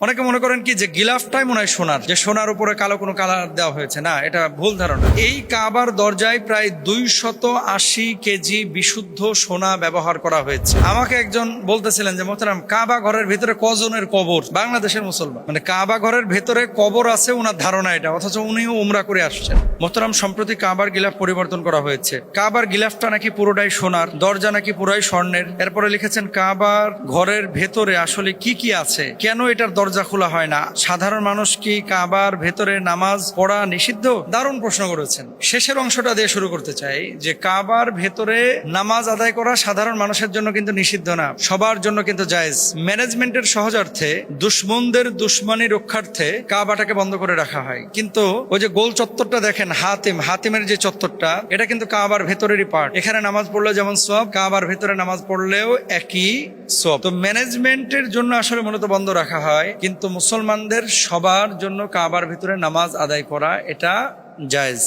অনেকে মনে করেন কি যে গিলাফটাই মনে হয় সোনার, যে সোনার উপরে কালো কোনো কালার দেওয়া হয়েছে। না, এটা ভুল ধারণা। এই কাবার দরজায় প্রায় 280 কেজি বিশুদ্ধ সোনা ব্যবহার করা হয়েছে। আমাকে একজন বলতেছিলেন যে মোহতারাম, কাবা ঘরের ভিতরে কজনের কবর? বাংলাদেশের মুসলমান, মানে কাবা ঘরের ভেতরে কবর আছে ওনার ধারণা এটা, অথচ উনিও উমরা করে আসছেন। মোহতারাম, সম্প্রতি কাবার গিলাফ পরিবর্তন করা হয়েছে। কাবার গিলাফটা নাকি পুরোটাই সোনার, দরজা নাকি পুরাই স্বর্ণের। এরপরে লিখেছেন কাবার ঘরের ভেতরে আসলে কি কি আছে, কেন এটার দরজা খোলা হয় না, সাধারণ মানুষ কি কাবার ভেতরে নামাজ পড়া নিষিদ্ধ? দারুণ প্রশ্ন করেছেন। শেষের অংশটা দিয়ে শুরু করতে চাই যে কাবার ভেতরে নামাজ আদায় করা সাধারণ মানুষের জন্য কিন্তু নিষিদ্ধ না, সবার জন্য কিন্তু জায়েজ। ম্যানেজমেন্টের সহজার্থে, দুশ্মনদের দুশ্মনী রক্ষার্থে কাবাটাকে বন্ধ করে রাখা হয়। কিন্তু ওই যে গোল চত্বরটা দেখেন, হাতিমের যে চত্বরটা, এটা কিন্তু কাবার ভেতরেরই পার্ট। এখানে নামাজ পড়লে যেমন সওয়াব, কাবার ভেতরে নামাজ পড়লেও একই সওয়াব। তো ম্যানেজমেন্টের জন্য আসলে মূলত বন্ধ রাখা হয়, কিন্তু মুসলমানদের সবার জন্য কাবার ভিতরে নামাজ আদায় করা এটা জায়েজ।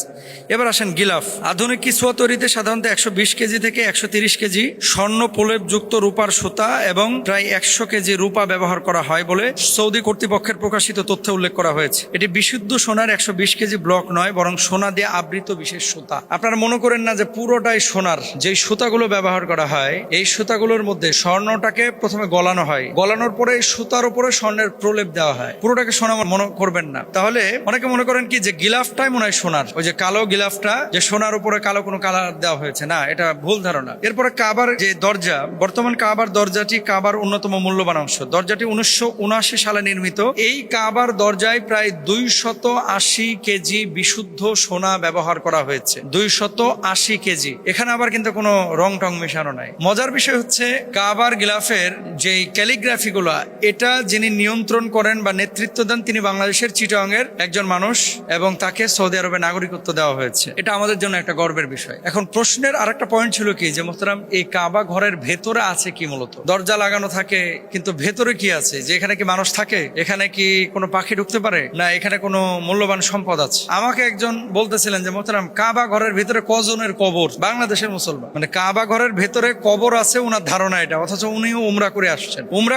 এবার আসেন গিলাফ। আধুনিক কিসওয়া তৈরিতে সাধারণত 120 কেজি থেকে 130 কেজি স্বর্ণ প্রলেপ যুক্ত রূপার সুতা এবং প্রায় 100 কেজি রূপা ব্যবহার করা হয় বলে সৌদি কর্তৃপক্ষের প্রকাশিত তথ্যে উল্লেখ করা হয়েছে। এটি বিশুদ্ধ সোনার 120 কেজি ব্লক নয়, বরং সোনা দিয়ে আবৃত বিশেষ সুতা। আপনারা মনে করেন না যে পুরোটাই সোনার। যেই সুতাগুলো ব্যবহার করা হয়, এই সুতাগুলোর মধ্যে স্বর্ণটাকে প্রথমে গলানো হয়, গলানোর পরে সুতার উপরে স্বর্ণের প্রলেপ দেওয়া হয়। পুরোটাকে সোনা মনে করবেন না। তাহলে অনেকে মনে করেন কি যে গিলাফটাই মনে হয় সোনার, ওই যে কালো গিলাফটা, যে সোনার উপরে কালো কোনো কালার দেওয়া হয়েছে। না, এটা ভুল ধারণা। এরপরে কাবার যে দরজা, বর্তমান কাবার দরজাটি কাবার অন্যতম মূল্যবান অংশ। দরজাটি 1979 সালে নির্মিত। এই কাবার দরজায় প্রায় 280 কেজি বিশুদ্ধ সোনা ব্যবহার করা হয়েছে। 280 কেজি। এখানে আবার কিন্তু কোনো রং টং মেশানো নাই। মজার বিষয় হচ্ছে কাবার গিলাফের যে ক্যালিগ্রাফি গুলা, এটা যিনি নিয়ন্ত্রণ করেন বা নেতৃত্ব দেন, তিনি বাংলাদেশের চিটাগাংয়ের একজন মানুষ, এবং তাকে সৌদি আরবে নাগরিকত্ব দেওয়া হয়েছে। এটা আমাদের জন্য একটা গর্বের বিষয়। এখন প্রশ্নের আরেকটা পয়েন্ট ছিল কি যে মোহতারাম, এই কাবা ঘরের ভেতরে আছে কি? মূলত দরজা লাগানো থাকে, কিন্তু ভেতরে কি আছে? যে এখানে কি মানুষ থাকে? এখানে কি কোনো পাখি ঢুকতে পারে? না এখানে কোনো মূল্যবান সম্পদ আছে? আমাকে একজন বলতেছিলেন যে মোহতারাম, কাবা ঘরের ভেতরে কজনের কবর? বাংলাদেশের মুসলমান, মানে কাবা ঘরের ভেতরে কবর আছে ওনার ধারণা এটা, অথচ উনিও উমরা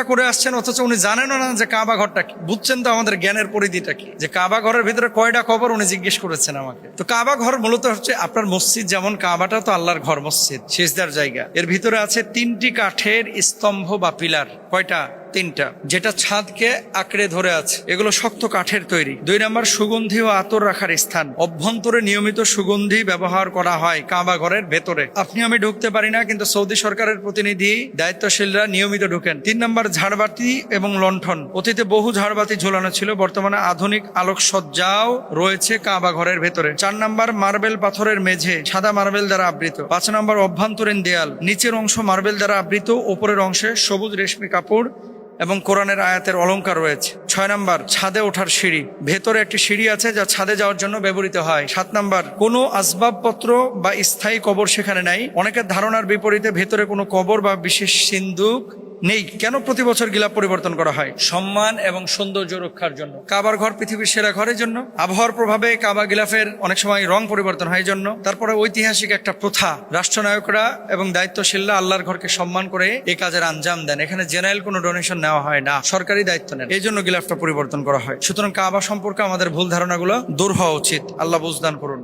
করে আসছেন, অথচ উনি জানেন না যে কাবা ঘরটা কি। বুঝছেন তো আমাদের জ্ঞানের পরিধিটা কি, যে কাবা ঘরের ভিতরে কয়টা কবর উনি জিজ্ঞেস করেছেন আমাকে। তো কাবা ঘর মূলত হচ্ছে আপনার মসজিদ, যেমন কাবাটা তো আল্লাহর ঘর, মসজিদ সিজদার জায়গা। এর ভিতরে আছে 3টি কাঠের স্তম্ভ বা পিলার। কয়টা? 3টা, যেটা ছাদকে আঁকড়ে ধরে আছে। এগুলো শক্ত কাঠের তৈরি। 2 নম্বর, সুগন্ধি ও আতর রাখার স্থান। অভ্যন্তরে নিয়মিত সুগন্ধি ব্যবহার করা হয় কাবা ঘরের ভেতরে। আপনি আমি ঢুকতে পারি না, কিন্তু সৌদি সরকারের প্রতিনিধি দায়িত্বশীলরা নিয়মিত ঢুকেন। 3 নম্বর, ঝাড়বাতি এবং লণ্ঠন। অতীতে বহু ঝাড়বাতি ঝোলানো ছিল, বর্তমানে আধুনিক আলোকসজ্জাও রয়েছে কাবা ঘরের ভেতরে। 4 নম্বর, মার্বেল পাথরের মেঝে, সাদা মার্বেল দ্বারা আবৃত। 5 নম্বর, অভ্যন্তরীণ দেয়াল। নিচের অংশ মার্বেল দ্বারা আবৃত, উপরের অংশে সবুজ রেশমি কাপড় এবং কোরআনের আয়াতের অলংকার রয়েছে। 6 নম্বর, ছাদে ওঠার সিঁড়ি। ভেতরে একটি সিঁড়ি আছে যা ছাদে যাওয়ার জন্য ব্যবহৃত হয়। 7 নম্বর, কোনো আসবাবপত্র বা স্থায়ী কবর সেখানে নাই। অনেকের ধারণার বিপরীতে ভেতরে কোনো কবর বা বিশেষ সিন্দুক নেই। কেন প্রতি বছর গিলাফ পরিবর্তন করা হয়? সম্মান এবং সৌন্দর্য রক্ষার জন্য। কাবার ঘর পৃথিবীর সেরা ঘরের জন্য। আবহাওয়ার প্রভাবে কাবা গিলাফের অনেক সময় রং পরিবর্তন হয় জন্য। তারপরে ঐতিহাসিক একটা প্রথা, রাষ্ট্রনায়করা এবং দায়িত্বশীলরা আল্লাহর ঘরকে সম্মান করে এই কাজের আঞ্জাম দেন। এখানে জেনারেল কোনো ডোনেশন নেওয়া হয় না, সরকারি দায়িত্ব নেন। এই জন্য গিলাফটা পরিবর্তন করা হয়। সুতরাং কাবা সম্পর্কে আমাদের ভুল ধারণাগুলো দূর হওয়া উচিত। আল্লাহ বুঝদান করুন।